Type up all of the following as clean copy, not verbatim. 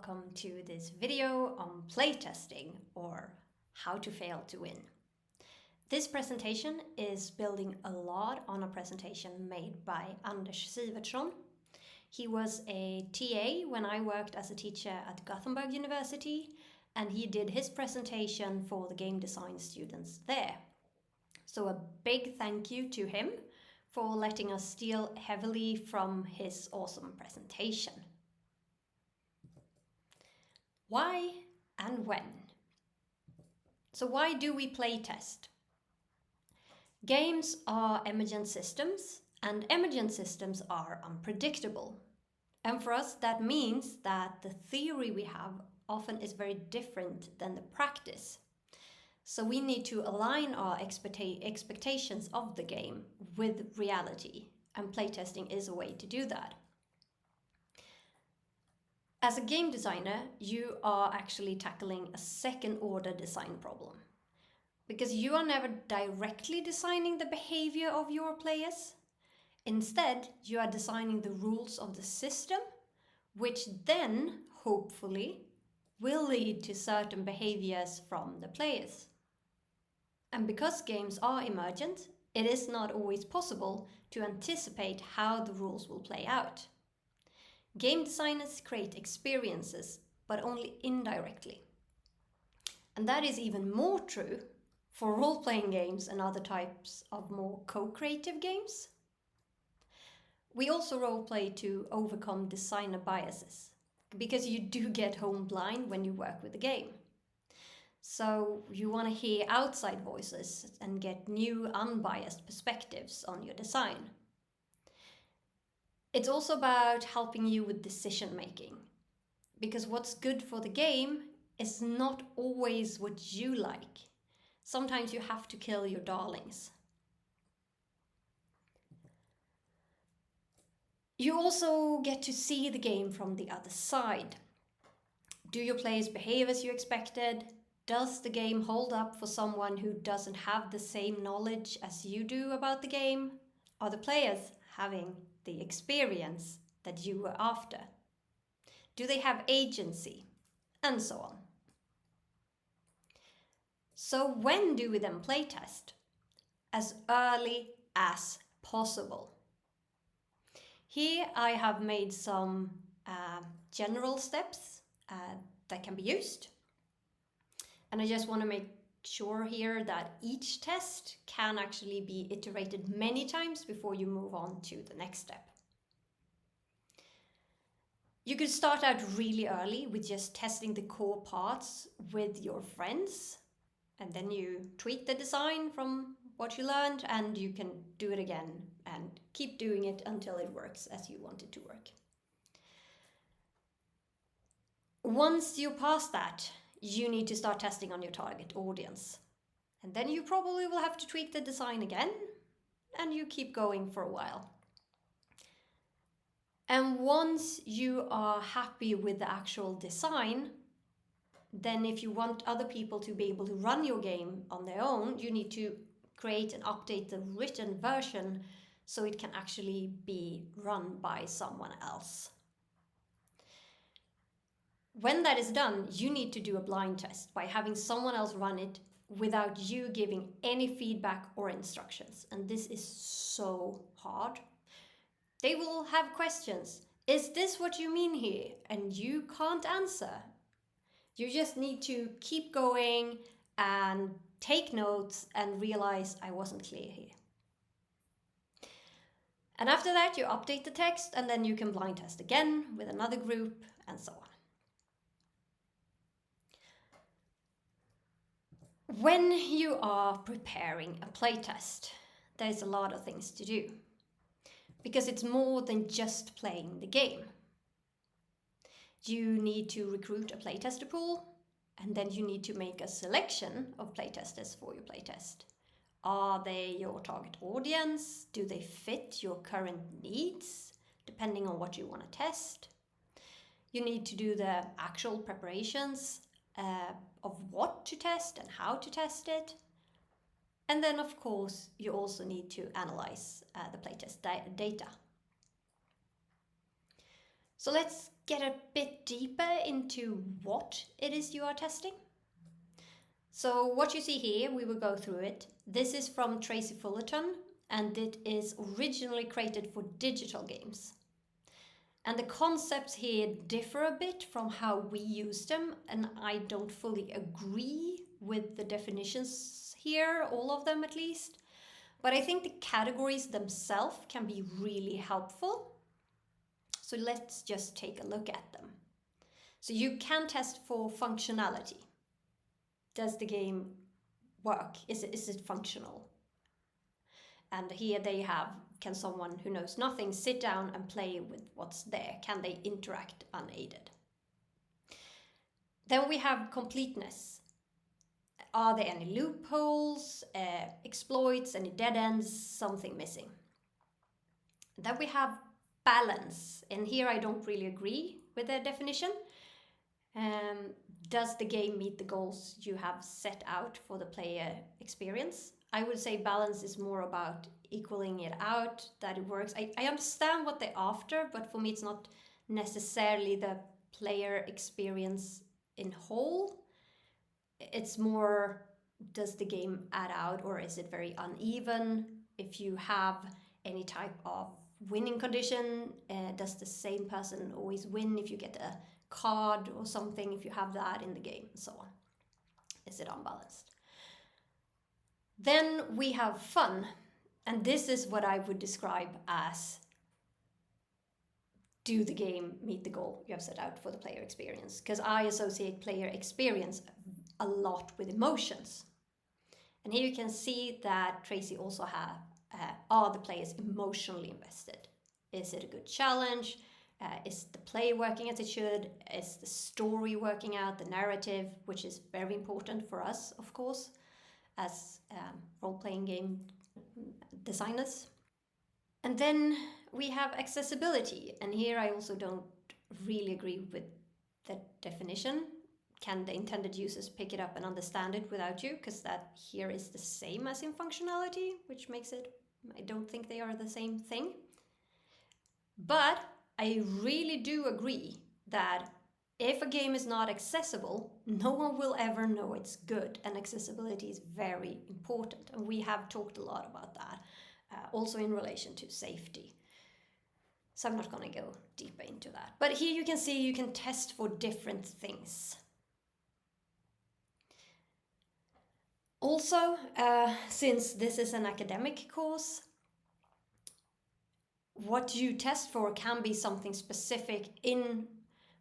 welcome to this video on playtesting, or how to fail to win. This presentation is building a lot on a presentation made by Anders Sivertsson. He was a TA when I worked as a teacher at Gothenburg University, and he did his presentation for the game design students there. So a big thank you to him for letting us steal heavily from his awesome presentation. Why and when? So why do we playtest? Games are emergent systems, and emergent systems are unpredictable. And for us, that means that the theory we have often is very different than the practice. So we need to align our expectations of the game with reality, and playtesting is a way to do that. As a game designer, you are actually tackling a second-order design problem, because you are never directly designing the behavior of your players. Instead, you are designing the rules of the system, which then, hopefully, will lead to certain behaviors from the players. And because games are emergent, it is not always possible to anticipate how the rules will play out. Game designers create experiences, but only indirectly. And that is even more true for role-playing games and other types of more co-creative games. We also role-play to overcome designer biases, because you do get home blind when you work with the game. So you want to hear outside voices and get new unbiased perspectives on your design. It's also about helping you with decision making, because what's good for the game is not always what you like. Sometimes you have to kill your darlings. You also get to see the game from the other side. Do your players behave as you expected? Does the game hold up for someone who doesn't have the same knowledge as you do about the game? Are the players having the experience that you were after? Do they have agency? And so on. So when do we then playtest? As early as possible. Here I have made some general steps that can be used. And I just want to make sure here that each test can actually be iterated many times before you move on to the next step. You could start out really early with just testing the core parts with your friends, and then you tweak the design from what you learned, and you can do it again and keep doing it until it works as you want it to work. Once you pass that, you need to start testing on your target audience. And then you probably will have to tweak the design again, and you keep going for a while. And once you are happy with the actual design, then if you want other people to be able to run your game on their own, you need to create and update the written version so it can actually be run by someone else. When that is done, you need to do a blind test by having someone else run it without you giving any feedback or instructions. And this is so hard. They will have questions. Is this what you mean here? And you can't answer. You just need to keep going and take notes and realize I wasn't clear here. And after that, you update the text, and then you can blind test again with another group and so on. When you are preparing a playtest, there's a lot of things to do, because it's more than just playing the game. You need to recruit a playtester pool, and then you need to make a selection of playtesters for your playtest. Are they your target audience? Do they fit your current needs, depending on what you want to test? You need to do the actual preparations of what to test and how to test it. And then, of course, you also need to analyze the playtest data. So let's get a bit deeper into what it is you are testing. So what you see here, we will go through it. This is from Tracy Fullerton, and it is originally created for digital games. And the concepts here differ a bit from how we use them, and I don't fully agree with the definitions here, all of them at least. But I think the categories themselves can be really helpful. So let's just take a look at them. So you can test for functionality. Does the game work? Is it functional? And here they have, can someone who knows nothing sit down and play with what's there? Can they interact unaided? Then we have completeness. Are there any loopholes, exploits, any dead ends, something missing? Then we have balance, and here I don't really agree with the definition. Does the game meet the goals you have set out for the player experience? I would say balance is more about equaling it out, that it works. I understand what they're after, but for me it's not necessarily the player experience in whole. It's more, does the game add out, or is it very uneven? If you have any type of winning condition, does the same person always win if you get a card or something, if you have that in the game, and so on? Is it unbalanced? Then we have fun, and this is what I would describe as, do the game meet the goal you have set out for the player experience? Because I associate player experience a lot with emotions. And here you can see that Tracy also have, are the players emotionally invested? Is it a good challenge? Is the play working as it should? Is the story working out, the narrative, which is very important for us, of course, as role-playing game designers. And then we have accessibility, and here I also don't really agree with the definition. Can the intended users pick it up and understand it without you? Because that here is the same as in functionality, which makes it, I don't think they are the same thing. But I really do agree that if a game is not accessible, no one will ever know it's good, and accessibility is very important. And we have talked a lot about that, also in relation to safety. So I'm not going to go deeper into that. But here you can see you can test for different things. Also, since this is an academic course, what you test for can be something specific in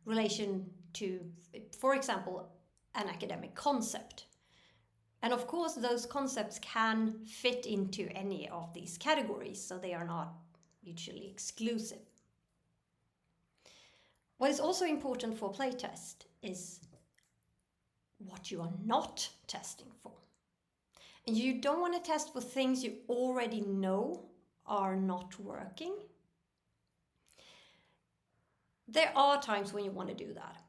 relation to, for example, an academic concept. And of course, those concepts can fit into any of these categories, so they are not mutually exclusive. What is also important for playtest is what you are not testing for. And you don't want to test for things you already know are not working. There are times when you want to do that.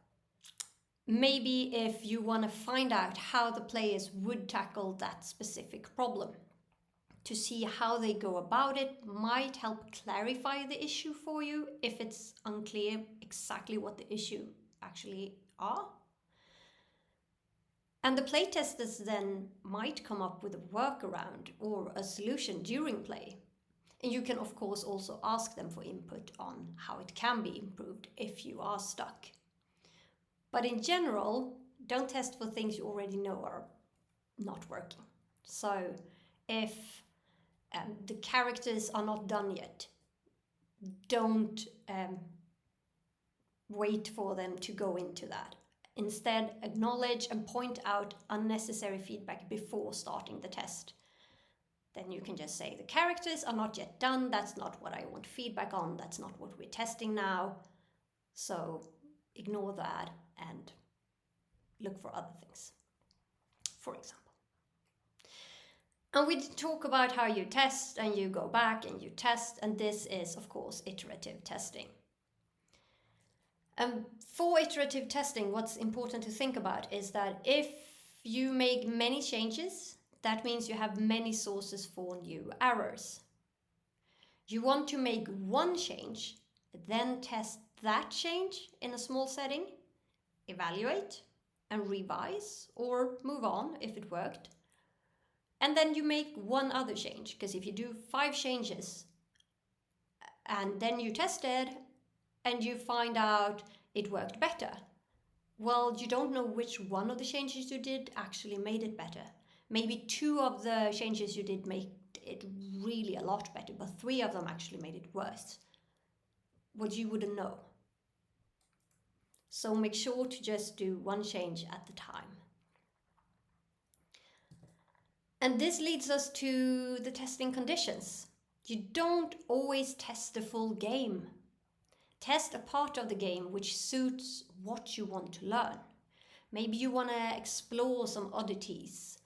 Maybe if you want to find out how the players would tackle that specific problem. To see how they go about it might help clarify the issue for you if it's unclear exactly what the issue actually are. And the playtesters then might come up with a workaround or a solution during play. And you can of course also ask them for input on how it can be improved if you are stuck. But in general, don't test for things you already know are not working. So if the characters are not done yet, don't wait for them to go into that. Instead, acknowledge and point out unnecessary feedback before starting the test. Then you can just say, the characters are not yet done, that's not what I want feedback on, that's not what we're testing now. So ignore that and look for other things, for example. And we talk about how you test and you go back and you test, and this is, of course, iterative testing. For iterative testing, what's important to think about is that if you make many changes, that means you have many sources for new errors. You want to make one change, then test that change in a small setting, evaluate and revise or move on if it worked. And then you make one other change, because if you do 5 changes and then you test it and you find out it worked better, well, you don't know which one of the changes you did actually made it better. Maybe 2 of the changes you did make it really a lot better, but 3 of them actually made it worse. What you wouldn't know. So make sure to just do one change at the time. And this leads us to the testing conditions. You don't always test the full game. Test a part of the game which suits what you want to learn. Maybe you want to explore some oddities.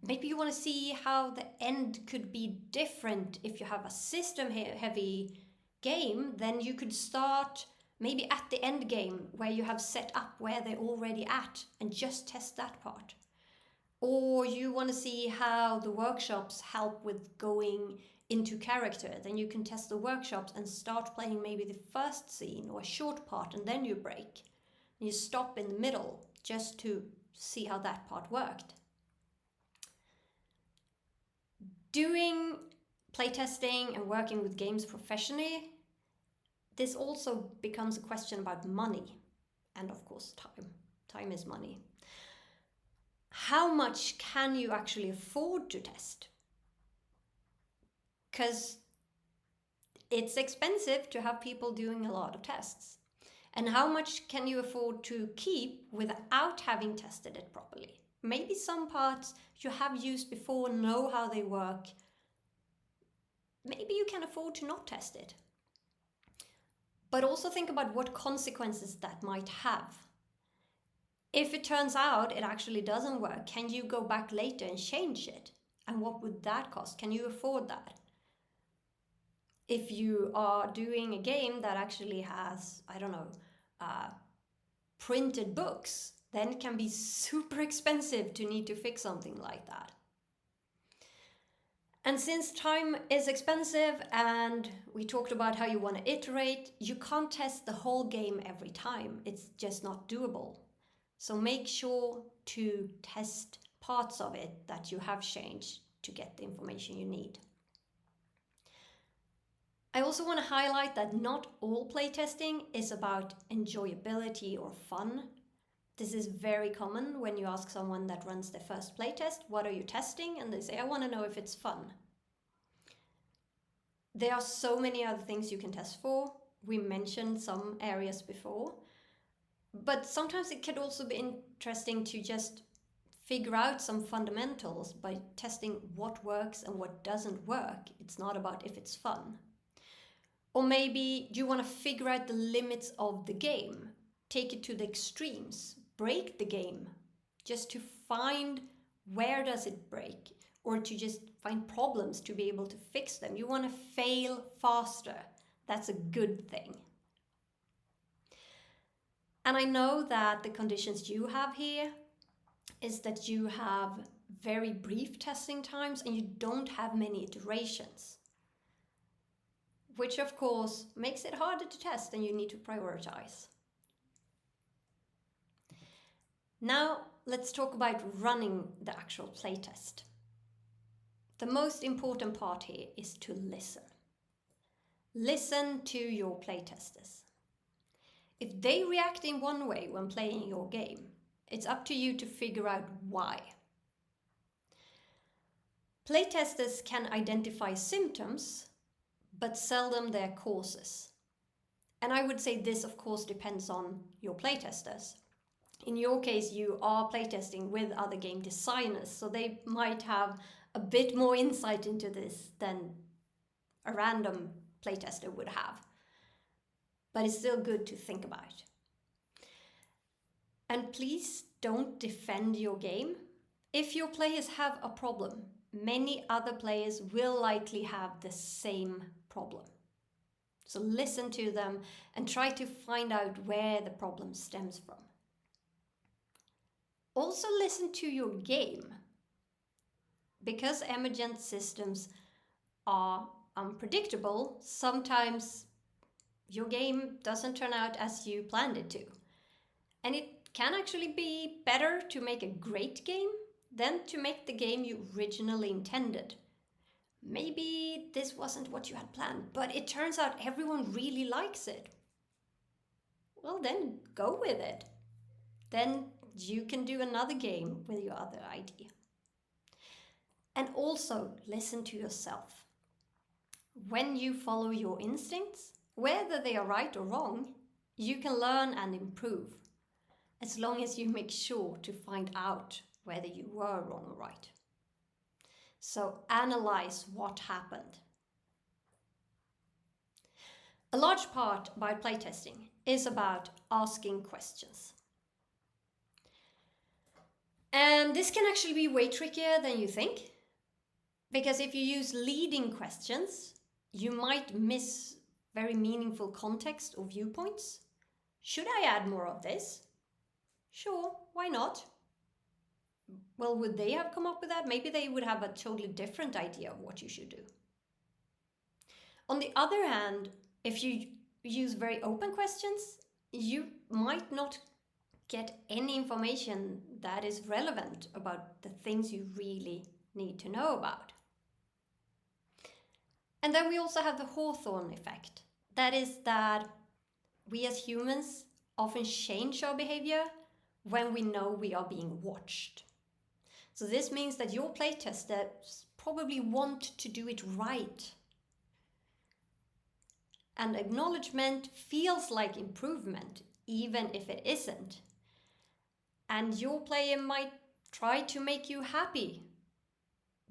Maybe you want to see how the end could be different. If you have a system-heavy game, then you could start maybe at the end game where you have set up where they're already at and just test that part. Or you want to see how the workshops help with going into character, then you can test the workshops and start playing maybe the first scene or a short part, and then you break. And you stop in the middle just to see how that part worked. Doing playtesting and working with games professionally, this also becomes a question about money and of course time. Time is money. How much can you actually afford to test? Because it's expensive to have people doing a lot of tests. And how much can you afford to keep without having tested it properly? Maybe some parts you have used before, know how they work. Maybe you can afford to not test it. But also think about what consequences that might have. If it turns out it actually doesn't work, can you go back later and change it? And what would that cost? Can you afford that? If you are doing a game that actually has, I don't know, printed books, then it can be super expensive to need to fix something like that. And since time is expensive and we talked about how you want to iterate, you can't test the whole game every time. It's just not doable. So make sure to test parts of it that you have changed to get the information you need. I also want to highlight that not all playtesting is about enjoyability or fun. This is very common when you ask someone that runs their first playtest, what are you testing? And they say, I want to know if it's fun. There are so many other things you can test for. We mentioned some areas before. But sometimes it could also be interesting to just figure out some fundamentals by testing what works and what doesn't work. It's not about if it's fun. Or maybe you want to figure out the limits of the game. Take it to the extremes. Break the game just to find where does it break, or to just find problems to be able to fix them. You want to fail faster. That's a good thing. And I know that the conditions you have here is that you have very brief testing times and you don't have many iterations, which of course makes it harder to test and you need to prioritize. Now let's talk about running the actual playtest. The most important part here is to listen. Listen to your playtesters. If they react in one way when playing your game, it's up to you to figure out why. Playtesters can identify symptoms, but seldom their causes. And I would say this, of course, depends on your playtesters. In your case, you are playtesting with other game designers, so they might have a bit more insight into this than a random playtester would have. But it's still good to think about. And please don't defend your game. If your players have a problem, many other players will likely have the same problem. So listen to them and try to find out where the problem stems from. Also listen to your game. Because emergent systems are unpredictable, sometimes your game doesn't turn out as you planned it to. And it can actually be better to make a great game than to make the game you originally intended. Maybe this wasn't what you had planned, but it turns out everyone really likes it. Well, then go with it. Then you can do another game with your other idea. And also listen to yourself. When you follow your instincts, whether they are right or wrong, you can learn and improve, as long as you make sure to find out whether you were wrong or right. So analyze what happened. A large part about playtesting is about asking questions. And this can actually be way trickier than you think, because if you use leading questions, you might miss very meaningful context or viewpoints. Should I add more of this? Sure, why not? Well, would they have come up with that? Maybe they would have a totally different idea of what you should do. On the other hand, if you use very open questions, you might not get any information that is relevant about the things you really need to know about. And then we also have the Hawthorne effect. That is that we as humans often change our behavior when we know we are being watched. So this means that your playtesters probably want to do it right. And acknowledgement feels like improvement, even if it isn't. And your player might try to make you happy,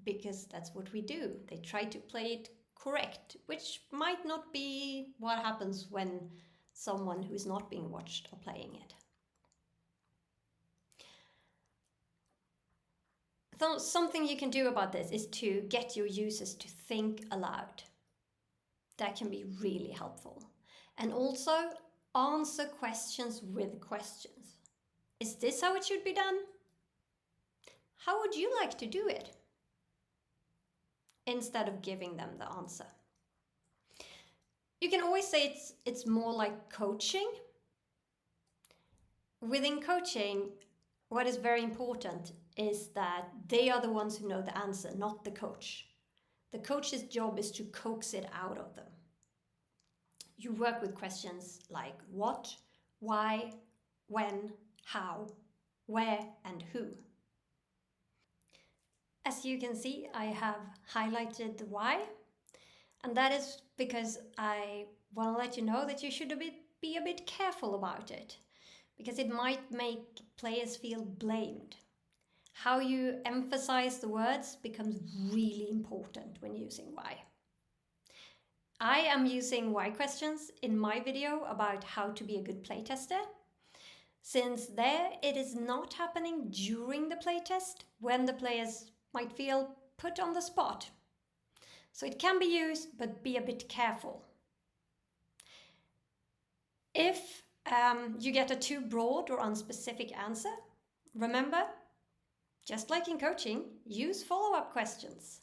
because that's what we do. They try to play it correct, which might not be what happens when someone who is not being watched are playing it. So something you can do about this is to get your users to think aloud. That can be really helpful. And also answer questions with questions. Is this how it should be done? How would you like to do it? Instead of giving them the answer. You can always say it's more like coaching. Within coaching, what is very important is that they are the ones who know the answer, not the coach. The coach's job is to coax it out of them. You work with questions like what, why, when, how, where, and who. As you can see, I have highlighted the why, and that is because I want to let you know that you should be a bit careful about it, because it might make players feel blamed. How you emphasize the words becomes really important when using why. I am using why questions in my video about how to be a good playtester, since there it is not happening during the playtest when the players might feel put on the spot. So it can be used, but be a bit careful. If you get a too broad or unspecific answer, remember, just like in coaching, use follow-up questions.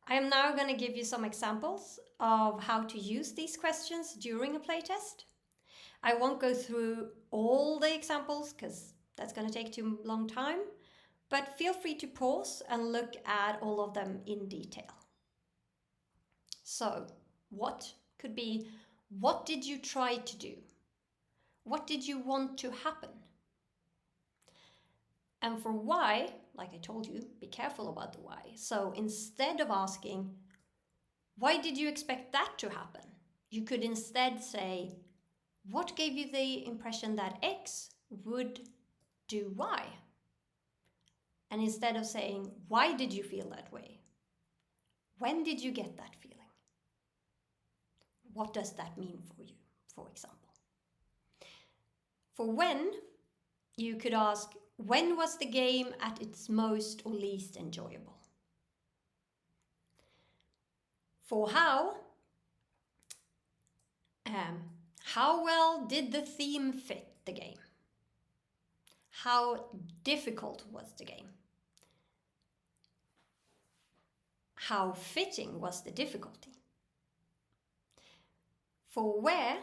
I am now going to give you some examples of how to use these questions during a playtest. I won't go through all the examples because that's going to take too long time, but feel free to pause and look at all of them in detail. So, what could be, what did you try to do? What did you want to happen? And for why, like I told you, be careful about the why. So instead of asking, why did you expect that to happen? You could instead say, what gave you the impression that X would do Y? And instead of saying, why did you feel that way? When did you get that feeling? What does that mean for you, for example? For when, you could ask, when was the game at its most or least enjoyable? For how well did the theme fit the game? How difficult was the game? How fitting was the difficulty? For where,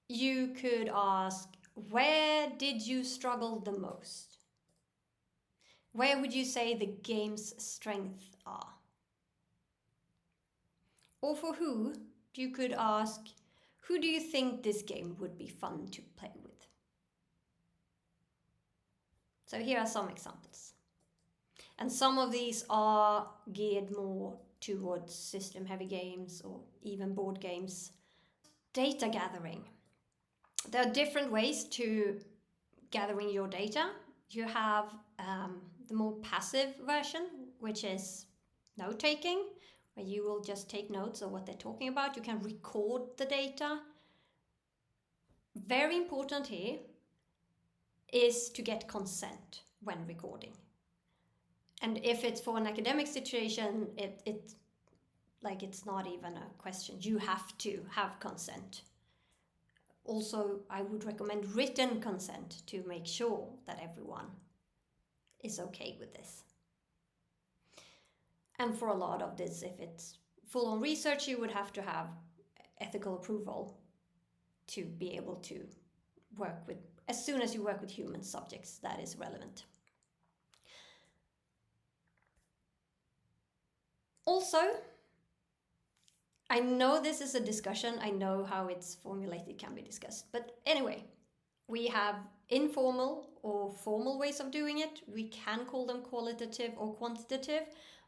you could ask, where did you struggle the most? Where would you say the game's strengths are? Or for who, you could ask, who do you think this game would be fun to play with? So here are some examples. And some of these are geared more towards system-heavy games or even board games. Data gathering. There are different ways to gathering your data. You have the more passive version, which is note-taking, where you will just take notes of what they're talking about. You can record the data. Very important here is to get consent when recording. And if it's for an academic situation, it's not even a question. You have to have consent. Also, I would recommend written consent to make sure that everyone is okay with this. And for a lot of this, if it's full-on research, you would have to have ethical approval to be able to work with, as soon as you work with human subjects, that is relevant. Also, I know this is a discussion, I know how it's formulated can be discussed, but anyway, we have informal or formal ways of doing it. We can call them qualitative or quantitative,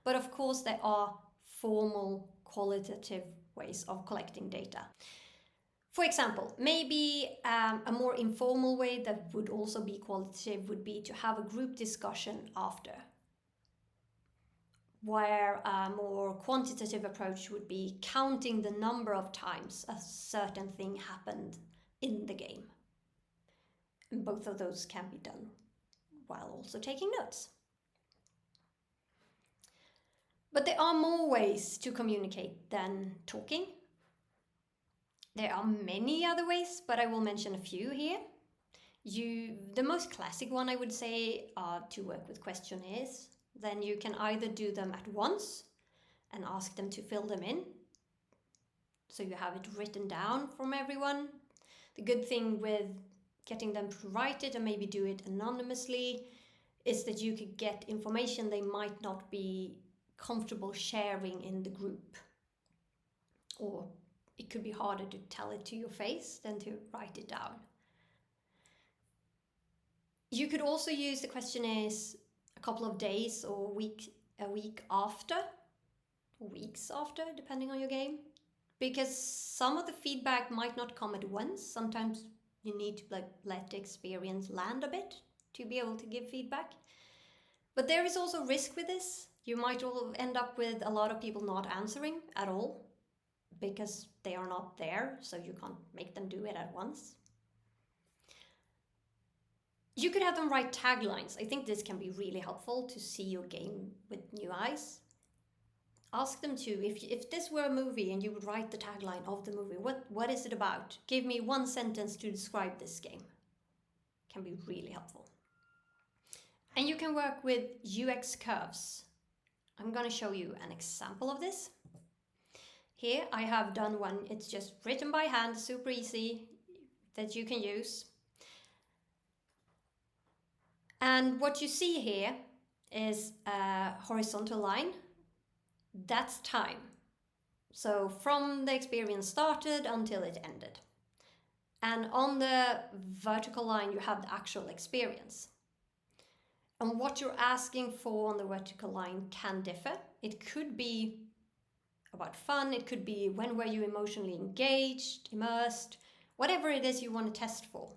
but of course there are formal qualitative ways of collecting data. For example, maybe a more informal way that would also be qualitative would be to have a group discussion after, where a more quantitative approach would be counting the number of times a certain thing happened in the game. And both of those can be done while also taking notes. But there are more ways to communicate than talking. There are many other ways, but I will mention a few here. The most classic one I would say are to work with questionnaires. Then you can either do them at once and ask them to fill them in, so you have it written down from everyone. The good thing with getting them to write it and maybe do it anonymously is that you could get information they might not be comfortable sharing in the group. Or it could be harder to tell it to your face than to write it down. You could also use the questionnaires a couple of days or a week after, or weeks after, depending on your game. Because some of the feedback might not come at once. Sometimes you need to let the experience land a bit to be able to give feedback. But there is also risk with this. You might end up with a lot of people not answering at all because they are not there, so you can't make them do it at once. You could have them write taglines. I think this can be really helpful to see your game with new eyes. Ask them to, if this were a movie and you would write the tagline of the movie, what is it about? Give me one sentence to describe this game. Can be really helpful. And you can work with UX curves. I'm going to show you an example of this. Here I have done one. It's just written by hand, super easy, that you can use. And what you see here is a horizontal line. That's time. So from the experience started until it ended. And on the vertical line, you have the actual experience. And what you're asking for on the vertical line can differ. It could be about fun. It could be when were you emotionally engaged, immersed, whatever it is you want to test for.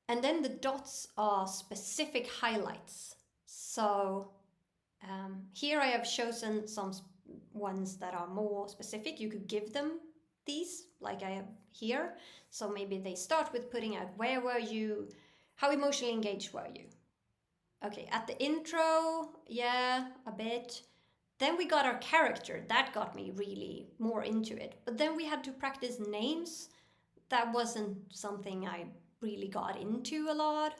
And then the dots are specific highlights. So here I have chosen some ones that are more specific. You could give them these, like I have here. So maybe they start with putting out, where were you, how emotionally engaged were you? Okay, at the intro, yeah, a bit. Then we got our character. That got me really more into it. But then we had to practice names. That wasn't something I really got into a lot.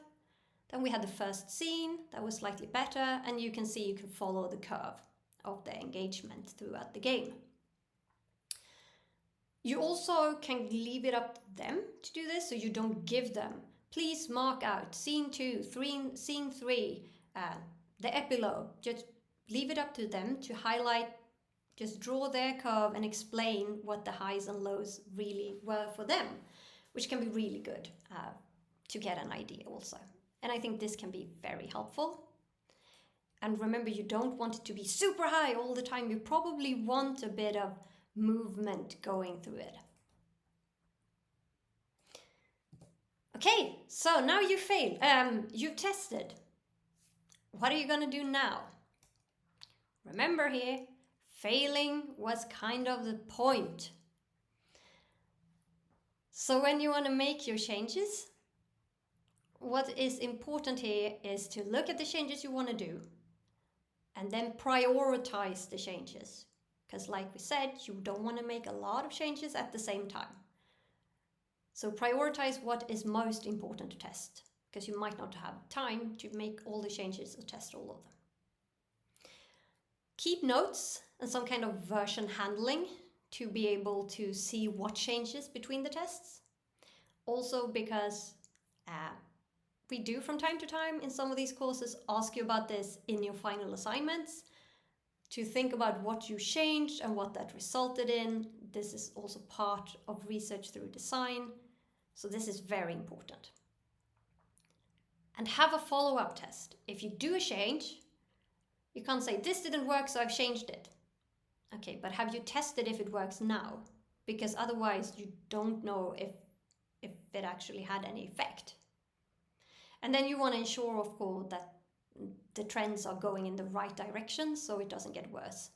Then we had the first scene. That was slightly better. And you can see you can follow the curve of the engagement throughout the game. You also can leave it up to them to do this, so you don't give them, please mark out scene 2, scene 3, the epilogue. Just leave it up to them to highlight, just draw their curve and explain what the highs and lows really were for them, which can be really good to get an idea also. And I think this can be very helpful. And remember, you don't want it to be super high all the time. You probably want a bit of movement going through it. Okay, so now you failed. You've tested. What are you gonna do now? Remember here, failing was kind of the point. So when you want to make your changes, what is important here is to look at the changes you want to do and then prioritize the changes. Because like we said, you don't want to make a lot of changes at the same time. So prioritize what is most important to test, because you might not have time to make all the changes or test all of them. Keep notes and some kind of version handling to be able to see what changes between the tests. Also because we do from time to time in some of these courses ask you about this in your final assignments, to think about what you changed and what that resulted in. This is also part of research through design, so this is very important. And have a follow-up test. If you do a change, you can't say, this didn't work, so I've changed it. Okay, but have you tested if it works now? Because otherwise you don't know if it actually had any effect. And then you want to ensure, of course, that the trends are going in the right direction so it doesn't get worse.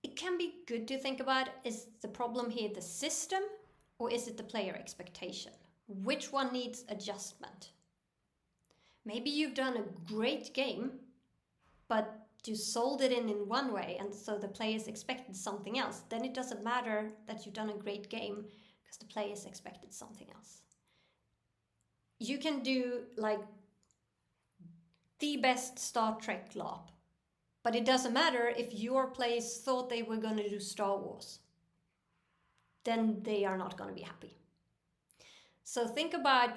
It can be good to think about, is the problem here the system or is it the player expectation? Which one needs adjustment? Maybe you've done a great game, but you sold it in one way and so the players expected something else. Then it doesn't matter that you've done a great game because the players expected something else. You can do like the best Star Trek LARP, but it doesn't matter if your players thought they were going to do Star Wars. Then they are not going to be happy. So think about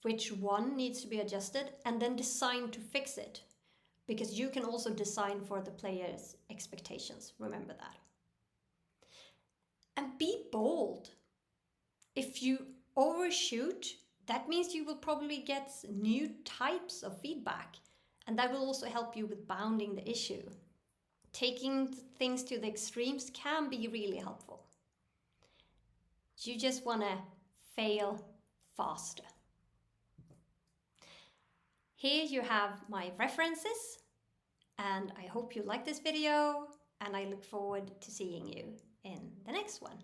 which one needs to be adjusted and then design to fix it. Because you can also design for the player's expectations, remember that. And be bold. If you overshoot, that means you will probably get new types of feedback, and that will also help you with bounding the issue. Taking things to the extremes can be really helpful. You just want to fail faster. Here you have my references, and I hope you like this video, and I look forward to seeing you in the next one.